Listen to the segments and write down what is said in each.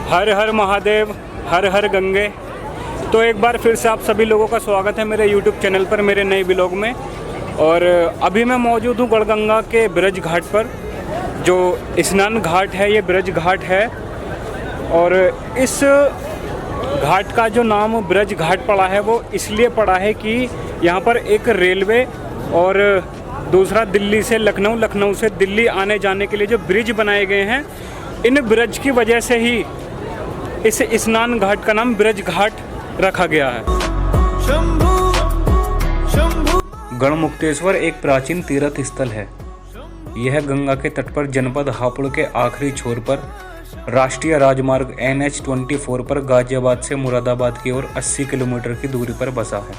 हर हर महादेव, हर हर गंगे। तो एक बार फिर से आप सभी लोगों का स्वागत है मेरे यूट्यूब चैनल पर, मेरे नए ब्लॉग में। और अभी मैं मौजूद हूँ गढ़गंगा के ब्रज घाट पर। जो स्नान घाट है ये ब्रज घाट है, और इस घाट का जो नाम ब्रज घाट पड़ा है वो इसलिए पड़ा है कि यहाँ पर एक रेलवे और दूसरा दिल्ली से लखनऊ, लखनऊ से दिल्ली आने जाने के लिए जो ब्रिज बनाए गए हैं, इन ब्रिज की वजह से ही इस स्नान घाट का नाम ब्रज घाट रखा गया है। गढ़मुक्तेश्वर एक प्राचीन तीर्थ स्थल है। यह गंगा के तट पर जनपद हापुड़ के आखिरी छोर पर राष्ट्रीय राजमार्ग NH-24 पर गाजियाबाद से मुरादाबाद की ओर 80 किलोमीटर की दूरी पर बसा है।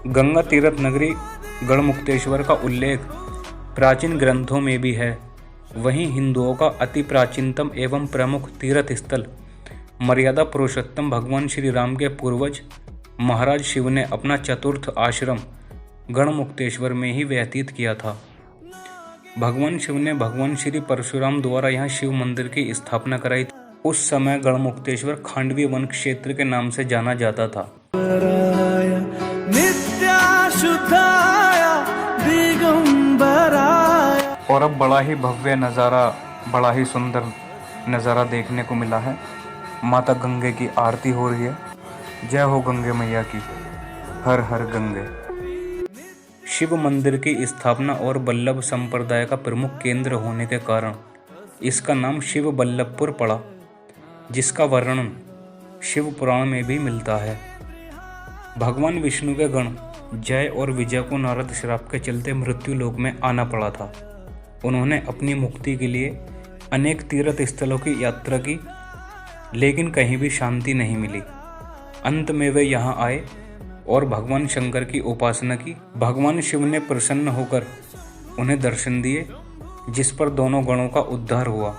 गंगा तीर्थ नगरी गढ़मुक्तेश्वर का उल्लेख प्राचीन ग्रंथों में भी है। वहीं हिंदुओं का अति प्राचीनतम एवं प्रमुख तीर्थ स्थल मर्यादा पुरुषोत्तम भगवान श्री राम के पूर्वज महाराज शिव ने अपना चतुर्थ आश्रम गढ़मुक्तेश्वर में ही व्यतीत किया था। भगवान शिव ने भगवान श्री परशुराम द्वारा यहाँ शिव मंदिर की स्थापना कराई थी। उस समय गढ़मुक्तेश्वर खांडवी वन क्षेत्र के नाम से जाना जाता था। और अब बड़ा ही भव्य नज़ारा, बड़ा ही सुंदर नज़ारा देखने को मिला है। माता गंगे की आरती हो रही है। जय हो गंगे मैया की, हर हर गंगे। शिव मंदिर की स्थापना और बल्लभ संप्रदाय का प्रमुख केंद्र होने के कारण इसका नाम शिव बल्लभपुर पड़ा, जिसका वर्णन शिव पुराण में भी मिलता है। भगवान विष्णु के गण जय और विजय को नारद श्राप के चलते मृत्यु लोक में आना पड़ा था। उन्होंने अपनी मुक्ति के लिए अनेक तीर्थ स्थलों की यात्रा की, लेकिन कहीं भी शांति नहीं मिली। अंत में वे यहाँ आए और भगवान शंकर की उपासना की। भगवान शिव ने प्रसन्न होकर उन्हें दर्शन दिए, जिस पर दोनों गणों का उद्धार हुआ।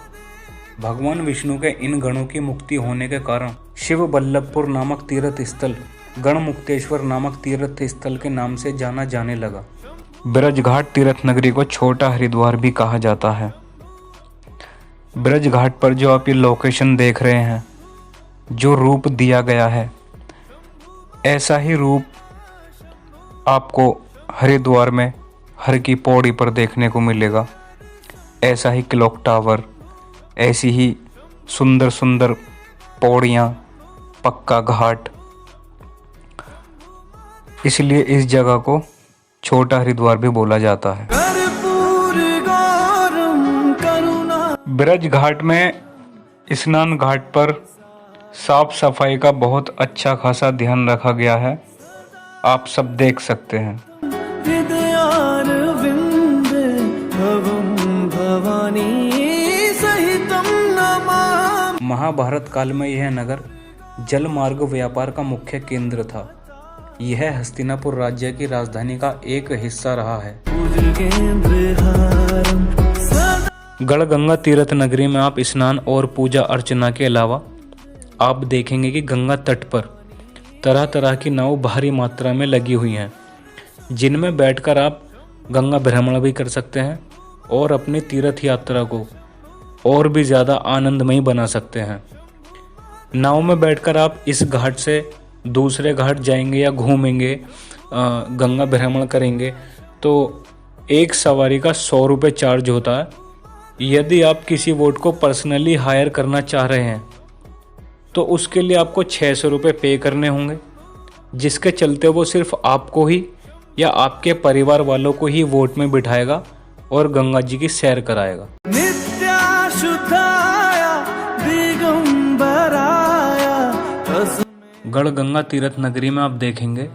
भगवान विष्णु के इन गणों की मुक्ति होने के कारण शिव बल्लभपुर नामक तीर्थ स्थल गढ़मुक्तेश्वर नामक तीर्थ स्थल के नाम से जाना जाने लगा। ब्रज घाट तीर्थ नगरी को छोटा हरिद्वार भी कहा जाता है। ब्रज घाट पर जो आप ये लोकेशन देख रहे हैं, जो रूप दिया गया है, ऐसा ही रूप आपको हरिद्वार में हर की पौड़ी पर देखने को मिलेगा। ऐसा ही क्लॉक टावर, ऐसी ही सुंदर सुंदर पौड़ियाँ, पक्का घाट, इसलिए इस जगह को छोटा हरिद्वार भी बोला जाता है। ब्रज घाट में स्नान घाट पर साफ सफाई का बहुत अच्छा खासा ध्यान रखा गया है, आप सब देख सकते हैं। महाभारत काल में यह नगर जल मार्ग व्यापार का मुख्य केंद्र था। यह हस्तिनापुर राज्य की राजधानी का एक हिस्सा रहा है। गढ़गंगा तीर्थ नगरी में आप स्नान और पूजा अर्चना के अलावा आप देखेंगे कि गंगा तट पर तरह तरह की नाव भारी मात्रा में लगी हुई हैं, जिनमें बैठकर आप गंगा भ्रमण भी कर सकते हैं और अपनी तीर्थ यात्रा को और भी ज़्यादा आनंदमयी बना सकते हैं। नाव में बैठकर आप इस घाट से दूसरे घाट जाएंगे या घूमेंगे, गंगा भ्रमण करेंगे, तो एक सवारी का 100 रुपये चार्ज होता है। यदि आप किसी बोट को पर्सनली हायर करना चाह रहे हैं तो उसके लिए आपको 600 रुपये पे करने होंगे, जिसके चलते वो सिर्फ आपको ही या आपके परिवार वालों को ही बोट में बिठाएगा और गंगा जी की सैर कराएगा। गढ़गंगा तीर्थ नगरी में आप देखेंगे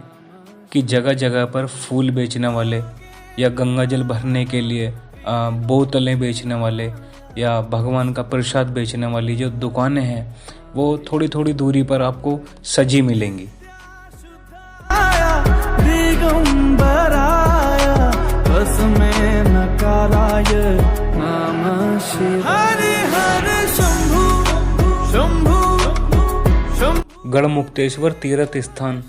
कि जगह जगह पर फूल बेचने वाले या गंगा जल भरने के लिए बोतलें बेचने वाले या भगवान का प्रसाद बेचने वाली जो दुकानें हैं, वो थोड़ी थोड़ी दूरी पर आपको सजी मिलेंगी। गढ़मुक्तेश्वर तीर्थ स्थान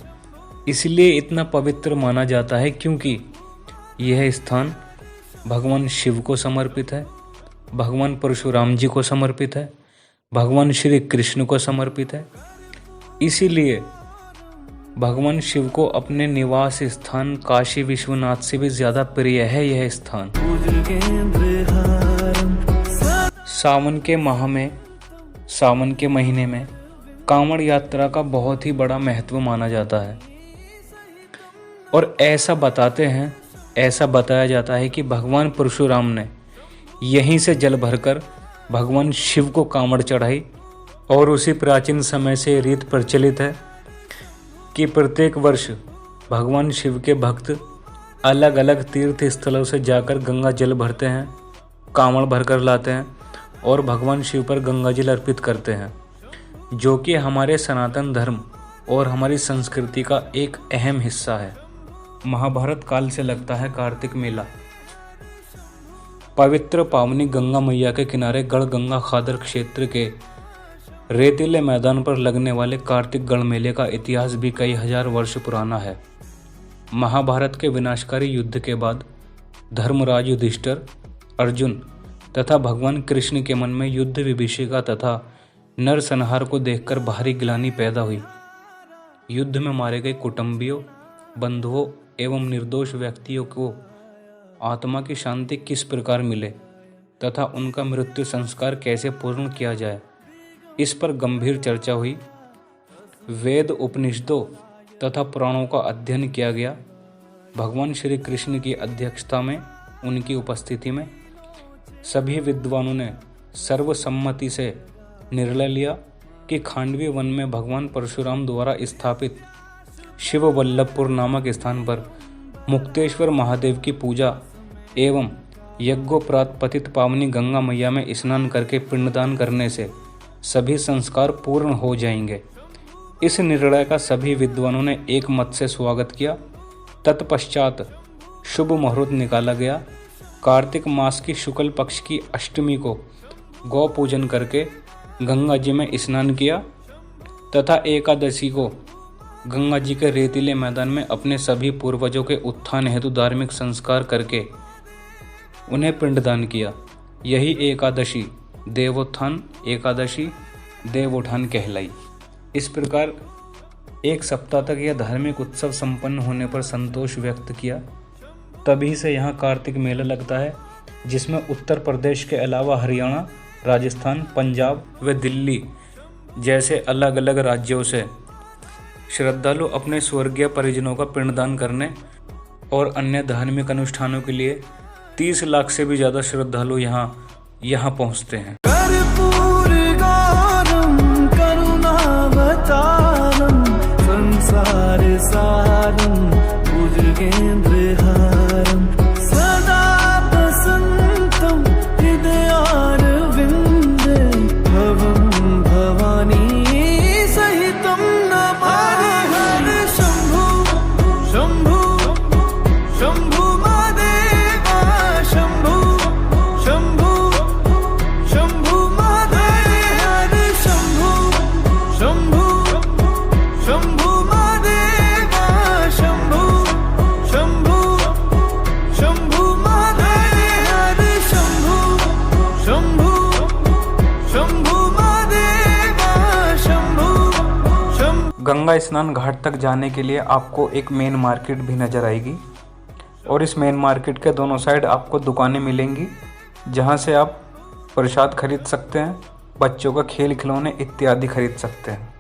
इसलिए इतना पवित्र माना जाता है क्योंकि यह स्थान भगवान शिव को समर्पित है, भगवान परशुराम जी को समर्पित है, भगवान श्री कृष्ण को समर्पित है। इसीलिए भगवान शिव को अपने निवास स्थान काशी विश्वनाथ से भी ज्यादा प्रिय है यह स्थान। सावन के माह में, सावन के महीने में कांवड़ यात्रा का बहुत ही बड़ा महत्व माना जाता है और ऐसा बताया जाता है कि भगवान परशुराम ने यहीं से जल भरकर भगवान शिव को कांवड़ चढ़ाई। और उसी प्राचीन समय से रीत प्रचलित है कि प्रत्येक वर्ष भगवान शिव के भक्त अलग अलग तीर्थ स्थलों से जाकर गंगा जल भरते हैं, कांवड़ भरकर लाते हैं और भगवान शिव पर गंगा जल अर्पित करते हैं, जो कि हमारे सनातन धर्म और हमारी संस्कृति का एक अहम हिस्सा है। महाभारत काल से लगता है कार्तिक मेला। पवित्र पावनी गंगा मैया के किनारे गढ़गंगा खादर क्षेत्र के रेतीले मैदान पर लगने वाले कार्तिक गढ़ मेले का इतिहास भी कई हजार वर्ष पुराना है। महाभारत के विनाशकारी युद्ध के बाद धर्मराज युधिष्ठिर, अर्जुन तथा भगवान कृष्ण के मन में युद्ध विभीषिका तथा नरसंहार को देखकर भारी ग्लानि पैदा हुई। युद्ध में मारे गए कुटुंबियों, बंधुओं एवं निर्दोष व्यक्तियों को आत्मा की शांति किस प्रकार मिले तथा उनका मृत्यु संस्कार कैसे पूर्ण किया जाए, इस पर गंभीर चर्चा हुई। वेद, उपनिषदों तथा पुराणों का अध्ययन किया गया। भगवान श्री कृष्ण की अध्यक्षता में, उनकी उपस्थिति में सभी विद्वानों ने सर्वसम्मति से निर्णय लिया कि खांडवी वन में भगवान परशुराम द्वारा स्थापित शिव वल्लभपुर नामक स्थान पर मुक्तेश्वर महादेव की पूजा एवं यज्ञोपरात पतित पावनी गंगा मैया में स्नान करके पिंडदान करने से सभी संस्कार पूर्ण हो जाएंगे। इस निर्णय का सभी विद्वानों ने एक मत से स्वागत किया। तत्पश्चात शुभ मुहूर्त निकाला गया। कार्तिक मास की शुक्ल पक्ष की अष्टमी को गौ पूजन करके गंगा जी में स्नान किया तथा एकादशी को गंगा जी के रेतीले मैदान में अपने सभी पूर्वजों के उत्थान हेतु धार्मिक संस्कार करके उन्हें पिंडदान किया। यही एकादशी देवोत्थान एकादशी देवोत्थान कहलाई। इस प्रकार एक सप्ताह तक यह धार्मिक उत्सव संपन्न होने पर संतोष व्यक्त किया। तभी से यहाँ कार्तिक मेला लगता है, जिसमें उत्तर प्रदेश के अलावा हरियाणा, राजस्थान, पंजाब व दिल्ली जैसे अलग अलग राज्यों से श्रद्धालु अपने स्वर्गीय परिजनों का पिंडदान करने और अन्य धार्मिक अनुष्ठानों के लिए 30 लाख से भी ज़्यादा श्रद्धालु यहाँ पहुँचते हैं। गंगा स्नान घाट तक जाने के लिए आपको एक मेन मार्केट भी नज़र आएगी और इस मेन मार्केट के दोनों साइड आपको दुकानें मिलेंगी, जहां से आप प्रसाद खरीद सकते हैं, बच्चों का खेल खिलौने इत्यादि खरीद सकते हैं।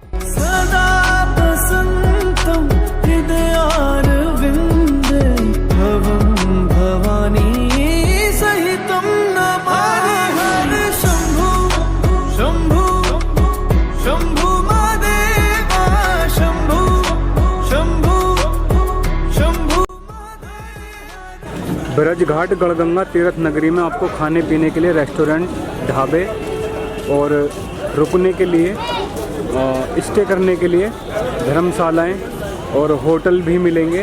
ब्रज घाट गढ़गंगा तीर्थ नगरी में आपको खाने पीने के लिए रेस्टोरेंट, ढाबे और रुकने के लिए, स्टे करने के लिए धर्मशालाएं और होटल भी मिलेंगे।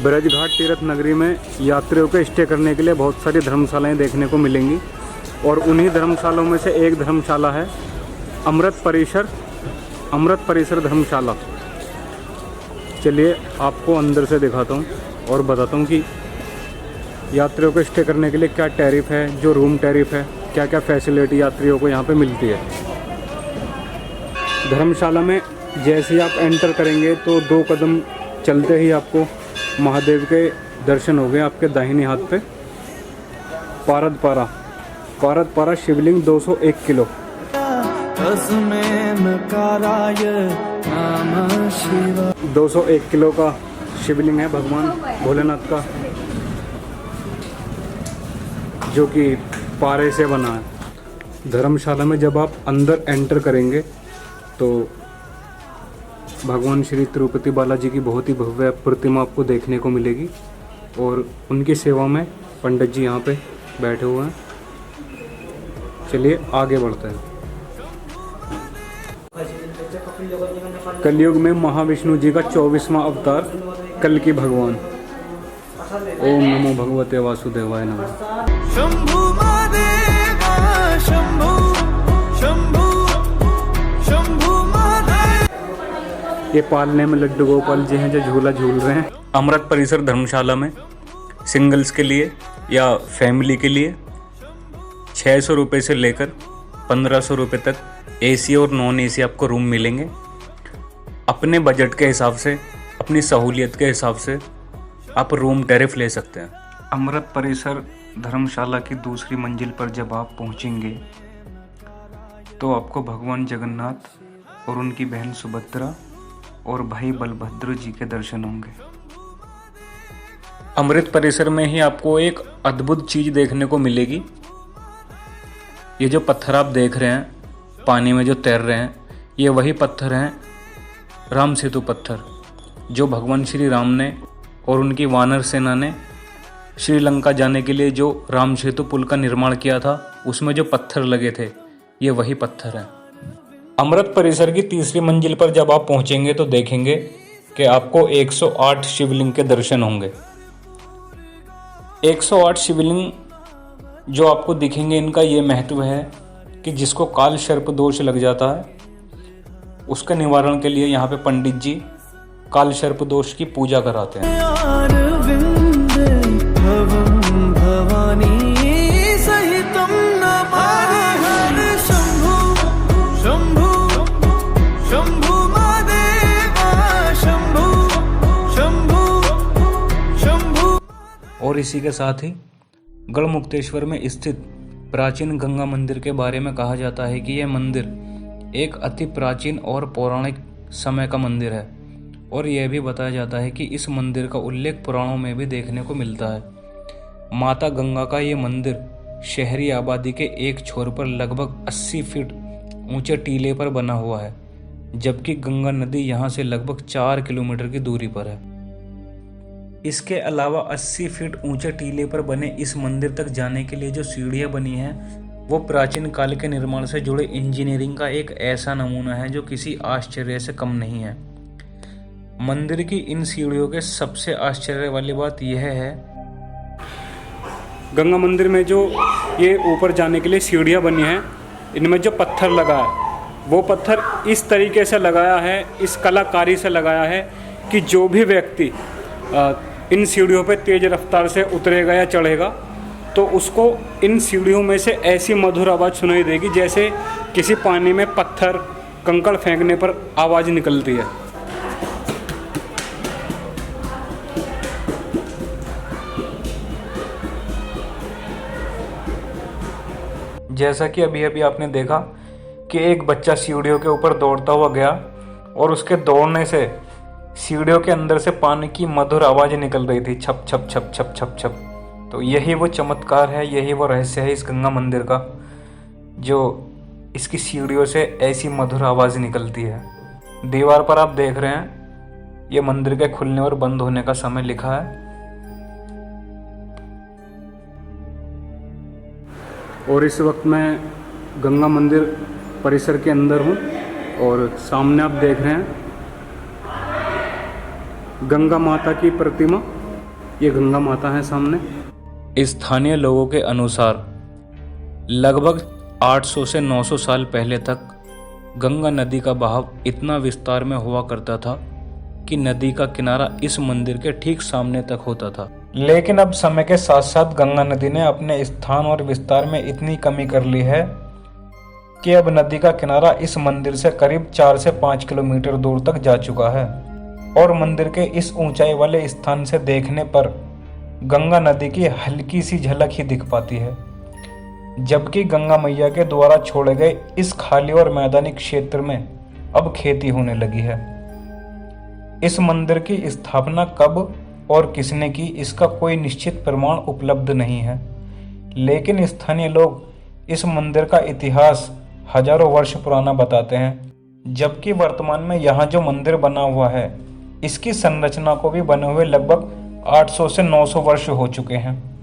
ब्रज घाट तीर्थ नगरी में यात्रियों के स्टे करने के लिए बहुत सारी धर्मशालाएं देखने को मिलेंगी और उन्हीं धर्मशालाओं में से एक धर्मशाला है अमृत परिसर धर्मशाला। चलिए आपको अंदर से दिखाता हूँ और बताता हूँ कि यात्रियों को स्टे करने के लिए क्या टैरिफ है, जो रूम टैरिफ है क्या क्या फैसिलिटी यात्रियों को यहाँ पे मिलती है। धर्मशाला में जैसे ही आप एंटर करेंगे तो 2 कदम चलते ही आपको महादेव के दर्शन हो गए। आपके दाहिने हाथ पे पारदपारा शिवलिंग 201 किलो। 201 किलो का शिवलिंग है भगवान भोलेनाथ का, जो कि पारे से बना है। धर्मशाला में जब आप अंदर एंटर करेंगे तो भगवान श्री तिरुपति बालाजी की बहुत ही भव्य प्रतिमा आपको देखने को मिलेगी और उनकी सेवा में पंडित जी यहाँ पे बैठे हुए हैं। चलिए आगे बढ़ते हैं। कलयुग में महाविष्णु जी का 24वां अवतार कल्कि भगवान। ओम नमो भगवते वासुदेवाय नमः। शंभु महादेवा शंभु शंभु शंभु महादेव। ये पालने में लड्डू गोपाल जी हैं जो झूला झूल रहे हैं। अमृत परिसर धर्मशाला में सिंगल्स के लिए या फैमिली के लिए 600 रुपये से लेकर 1500 रुपये तक एसी और नॉन एसी आपको रूम मिलेंगे। अपने बजट के हिसाब से, अपनी सहूलियत के हिसाब से आप रूम टैरिफ ले सकते हैं। अमृत परिसर धर्मशाला की दूसरी मंजिल पर जब आप पहुंचेंगे तो आपको भगवान जगन्नाथ और उनकी बहन सुभद्रा और भाई बलभद्र जी के दर्शन होंगे। अमृत परिसर में ही आपको एक अद्भुत चीज़ देखने को मिलेगी। ये जो पत्थर आप देख रहे हैं पानी में जो तैर रहे हैं, ये वही पत्थर हैं राम सेतु पत्थर, जो भगवान श्री राम ने और उनकी वानर सेना ने श्रीलंका जाने के लिए जो राम सेतु पुल का निर्माण किया था, उसमें जो पत्थर लगे थे, ये वही पत्थर हैं। अमृत परिसर की तीसरी मंजिल पर जब आप पहुंचेंगे तो देखेंगे कि आपको 108 शिवलिंग के दर्शन होंगे। 108 शिवलिंग जो आपको दिखेंगे, इनका ये महत्व है कि जिसको काल सर्प दोष लग जाता है उसके निवारण के लिए यहाँ पे पंडित जी काल सर्प दोष की पूजा कराते हैं। और इसी के साथ ही गढ़मुक्तेश्वर में स्थित प्राचीन गंगा मंदिर के बारे में कहा जाता है कि यह मंदिर एक अति प्राचीन और पौराणिक समय का मंदिर है और यह भी बताया जाता है कि इस मंदिर का उल्लेख पुराणों में भी देखने को मिलता है। माता गंगा का ये मंदिर शहरी आबादी के एक छोर पर लगभग 80 फीट ऊंचे टीले पर बना हुआ है, जबकि गंगा नदी यहाँ से लगभग 4 किलोमीटर की दूरी पर है। इसके अलावा 80 फीट ऊंचे टीले पर बने इस मंदिर तक जाने के लिए जो सीढ़ियां बनी हैं, वो प्राचीन काल के निर्माण से जुड़े इंजीनियरिंग का एक ऐसा नमूना है जो किसी आश्चर्य से कम नहीं है। मंदिर की इन सीढ़ियों के सबसे आश्चर्य वाली बात यह है, गंगा मंदिर में जो ये ऊपर जाने के लिए सीढ़ियां बनी हैं, इनमें जो पत्थर लगा है वो पत्थर इस तरीके से लगाया है, इस कलाकारी से लगाया है कि जो भी व्यक्ति इन सीढ़ियों पे तेज रफ्तार से उतरेगा या चढ़ेगा तो उसको इन सीढ़ियों में से ऐसी मधुर आवाज़ सुनाई देगी जैसे किसी पानी में पत्थर कंकड़ फेंकने पर आवाज़ निकलती है। जैसा कि अभी अभी आपने देखा कि एक बच्चा सीढ़ियों के ऊपर दौड़ता हुआ गया और उसके दौड़ने से सीढ़ियों के अंदर से पानी की मधुर आवाज़ निकल रही थी, छप छप छप छप छप छप। तो यही वो चमत्कार है, यही वो रहस्य है इस गंगा मंदिर का, जो इसकी सीढ़ियों से ऐसी मधुर आवाज़ निकलती है। दीवार पर आप देख रहे हैं ये मंदिर के खुलने और बंद होने का समय लिखा है। और इस वक्त मैं गंगा मंदिर परिसर के अंदर हूँ और सामने आप देख रहे हैं गंगा माता की प्रतिमा। ये गंगा माता है सामने। स्थानीय लोगों के अनुसार लगभग 800 से 900 साल पहले तक गंगा नदी का बहाव इतना विस्तार में हुआ करता था कि नदी का किनारा इस मंदिर के ठीक सामने तक होता था। लेकिन अब समय के साथ साथ गंगा नदी ने अपने स्थान और विस्तार में इतनी कमी कर ली है कि अब नदी का किनारा इस मंदिर से करीब 4 से 5 किलोमीटर दूर तक जा चुका है और मंदिर के इस ऊंचाई वाले स्थान से देखने पर गंगा नदी की हल्की सी झलक ही दिख पाती है, जबकि गंगा मैया के द्वारा छोड़े गए इस खाली और मैदानी क्षेत्र में अब खेती होने लगी है। इस मंदिर की स्थापना कब और किसने की, इसका कोई निश्चित प्रमाण उपलब्ध नहीं है, लेकिन स्थानीय लोग इस मंदिर का इतिहास हजारों वर्ष पुराना बताते हैं, जबकि वर्तमान में यहाँ जो मंदिर बना हुआ है इसकी संरचना को भी बने हुए लगभग 800 से 900 वर्ष हो चुके हैं।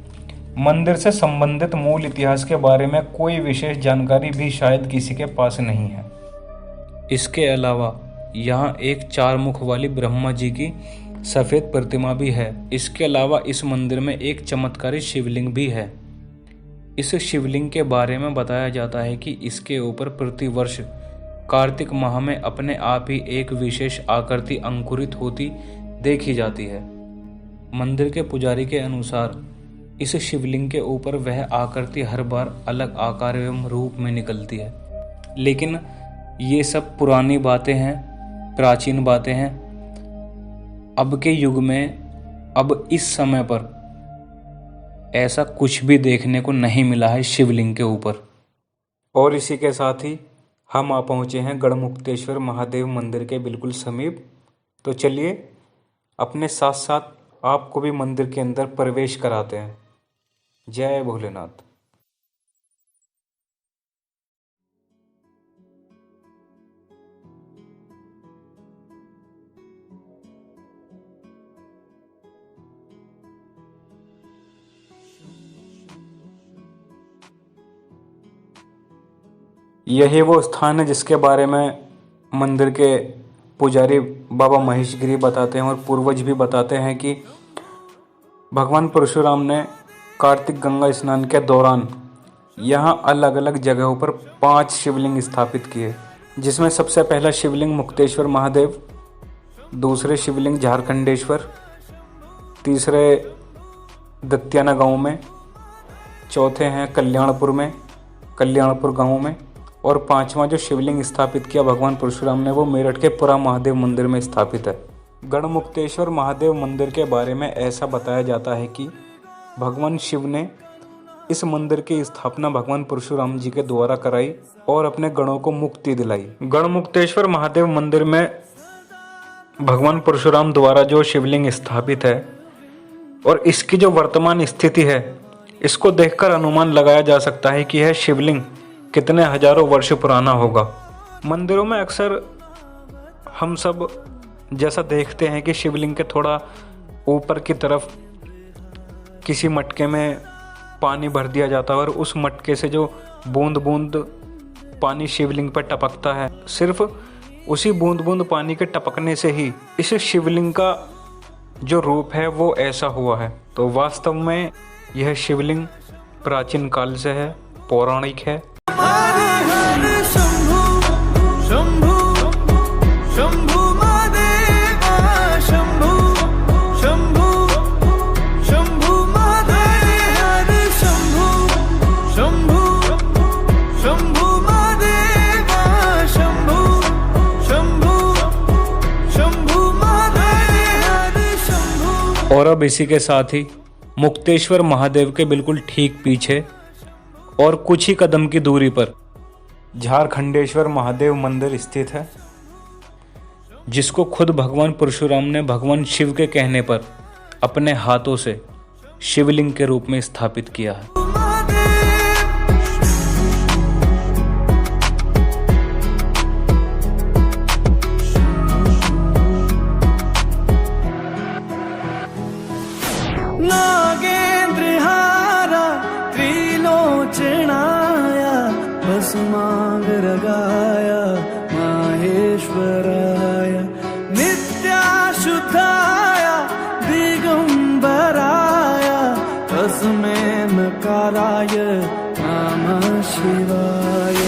मंदिर से संबंधित मूल इतिहास के बारे में कोई विशेष जानकारी भी शायद किसी के पास नहीं है। इसके अलावा यहाँ एक 4 मुख वाली ब्रह्मा जी की सफ़ेद प्रतिमा भी है। इसके अलावा इस मंदिर में एक चमत्कारी शिवलिंग भी है। इस शिवलिंग के बारे में बताया जाता है कि इसके ऊपर प्रतिवर्ष कार्तिक माह में अपने आप ही एक विशेष आकृति अंकुरित होती देखी जाती है। मंदिर के पुजारी के अनुसार इस शिवलिंग के ऊपर वह आकृति हर बार अलग आकार एवं रूप में निकलती है, लेकिन ये सब पुरानी बातें हैं, प्राचीन बातें हैं। अब के युग में अब इस समय पर ऐसा कुछ भी देखने को नहीं मिला है शिवलिंग के ऊपर। और इसी के साथ ही हम आ पहुँचे हैं गढ़मुक्तेश्वर महादेव मंदिर के बिल्कुल समीप। तो चलिए अपने साथ साथ आपको भी मंदिर के अंदर प्रवेश कराते हैं। जय भोलेनाथ। यही वो स्थान है जिसके बारे में मंदिर के पुजारी बाबा महेशगिरी बताते हैं और पूर्वज भी बताते हैं कि भगवान परशुराम ने कार्तिक गंगा स्नान के दौरान यहाँ अलग अलग जगहों पर 5 शिवलिंग स्थापित किए, जिसमें सबसे पहला शिवलिंग मुक्तेश्वर महादेव, दूसरे शिवलिंग झारखंडेश्वर, तीसरे दत्याना गांव में, चौथे हैं कल्याणपुर गांव में, और 5वां जो शिवलिंग स्थापित किया भगवान परशुराम ने वो मेरठ के पुरा महादेव मंदिर में स्थापित है। गढ़मुक्तेश्वर महादेव मंदिर के बारे में ऐसा बताया जाता है कि भगवान शिव ने इस मंदिर की स्थापना भगवान परशुराम जी के द्वारा कराई और अपने गणों को मुक्ति दिलाई। गढ़मुक्तेश्वर महादेव मंदिर में भगवान परशुराम द्वारा जो शिवलिंग स्थापित है और इसकी जो वर्तमान स्थिति है, इसको देखकर अनुमान लगाया जा सकता है कि यह शिवलिंग कितने हजारों वर्ष पुराना होगा। मंदिरों में अक्सर हम सब जैसा देखते हैं कि शिवलिंग के थोड़ा ऊपर की तरफ किसी मटके में पानी भर दिया जाता है और उस मटके से जो बूंद बूंद पानी शिवलिंग पर टपकता है, सिर्फ उसी बूंद बूंद पानी के टपकने से ही इस शिवलिंग का जो रूप है वो ऐसा हुआ है। तो वास्तव में यह शिवलिंग प्राचीन काल से है, पौराणिक है। और अब इसी के साथ ही मुक्तेश्वर महादेव के बिल्कुल ठीक पीछे और कुछ ही कदम की दूरी पर झारखंडेश्वर महादेव मंदिर स्थित है, जिसको खुद भगवान परशुराम ने भगवान शिव के कहने पर अपने हाथों से शिवलिंग के रूप में स्थापित किया है। नागेंद्रहारा त्रिलोचनाया भस्मांग रगाया माहेश्वराय नित्याशुद्धाय दिगंबराय तस्मै नकाराय नमः शिवाय।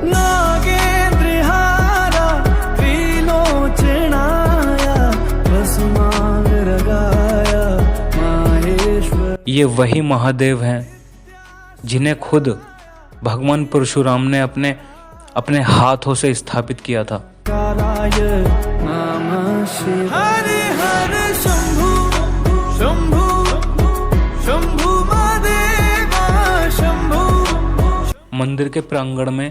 नागेंद्रहारा त्रिलोचनाय भस्मांग रगाय माहेश्वराय ये वही महादेव हैं जिन्हें खुद भगवान परशुराम ने अपने हाथों से स्थापित किया था। काराय नमः शिवाय। हरे हरे शंभु शंभु शंभु महादेवा शंभु। मंदिर के प्रांगण में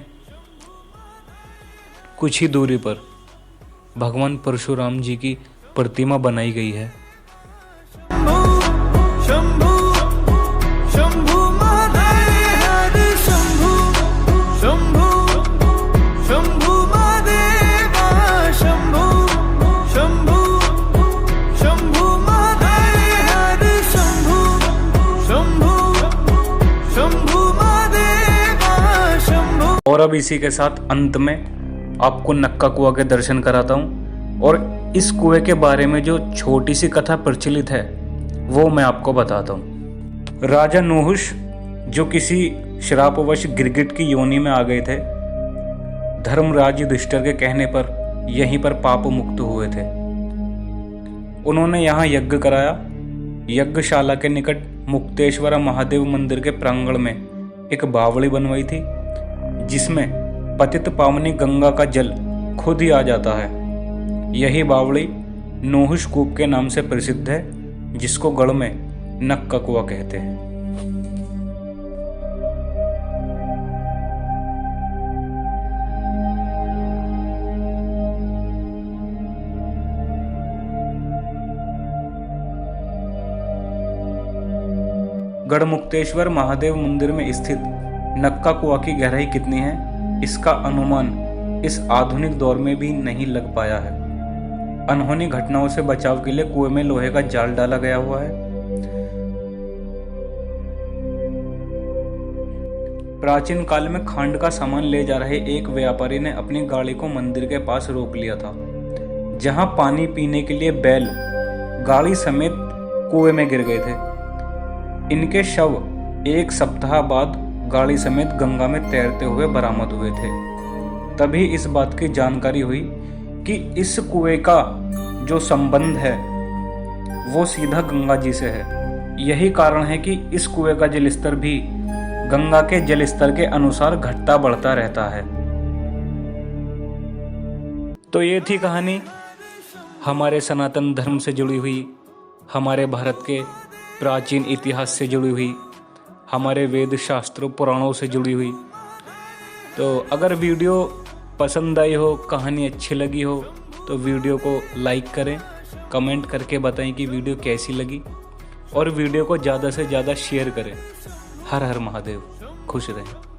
कुछ ही दूरी पर भगवान परशुराम जी की प्रतिमा बनाई गई है। शंभु शंभु महादेव शंभु शंभु शंभु महादेवा शंभु शंभु शंभु महादेव शंभु शंभु शंभु महादेवा शंभु। और अब इसी के साथ अंत में आपको नक्का कुआं के दर्शन कराता हूँ और इस कुएं के बारे में जो छोटी सी कथा प्रचलित है वो मैं आपको बताता हूँ। राजा नूहुश जो किसी श्रापवश गिरगिट की योनि में आ गए थे, धर्मराज युधिष्ठिर के कहने पर यहीं पर पाप मुक्त हुए थे। उन्होंने यहाँ यज्ञ कराया। यज्ञशाला के निकट मुक्तेश्वर महादेव मंदिर के प्रांगण में एक बावड़ी बनवाई थी जिसमें पतित पावनी गंगा का जल खुद ही आ जाता है। यही बावड़ी नूहुश कूप के नाम से प्रसिद्ध है, जिसको गढ़ में नक्का कुआं कहते हैं। गढ़मुक्तेश्वर महादेव मंदिर में स्थित नक्का कुआं की गहराई कितनी है, इसका अनुमान इस आधुनिक दौर में भी नहीं लग पाया है। अनहोनी घटनाओं से बचाव के लिए कुएं में लोहे का जाल डाला गया हुआ है। प्राचीन काल में खांड का सामान ले जा रहे एक व्यापारी ने अपनी गाड़ी को मंदिर के पास रोक लिया था, जहां पानी पीने के लिए बैल गाड़ी समेत कुएं में गिर गए थे। इनके शव एक सप्ताह बाद गाड़ी समेत गंगा में तैरते हुए बरामद हुए थे। तभी इस बात की जानकारी हुई कि इस कुएं का जो संबंध है वो सीधा गंगा जी से है। यही कारण है कि इस कुएं का जलस्तर भी गंगा के जलस्तर के अनुसार घटता बढ़ता रहता है। तो ये थी कहानी हमारे सनातन धर्म से जुड़ी हुई, हमारे भारत के प्राचीन इतिहास से जुड़ी हुई, हमारे वेद शास्त्रों पुराणों से जुड़ी हुई। तो अगर वीडियो पसंद आई हो, कहानी अच्छी लगी हो तो वीडियो को लाइक करें, कमेंट करके बताएं कि वीडियो कैसी लगी और वीडियो को ज़्यादा से ज़्यादा शेयर करें। हर हर महादेव, खुश रहें।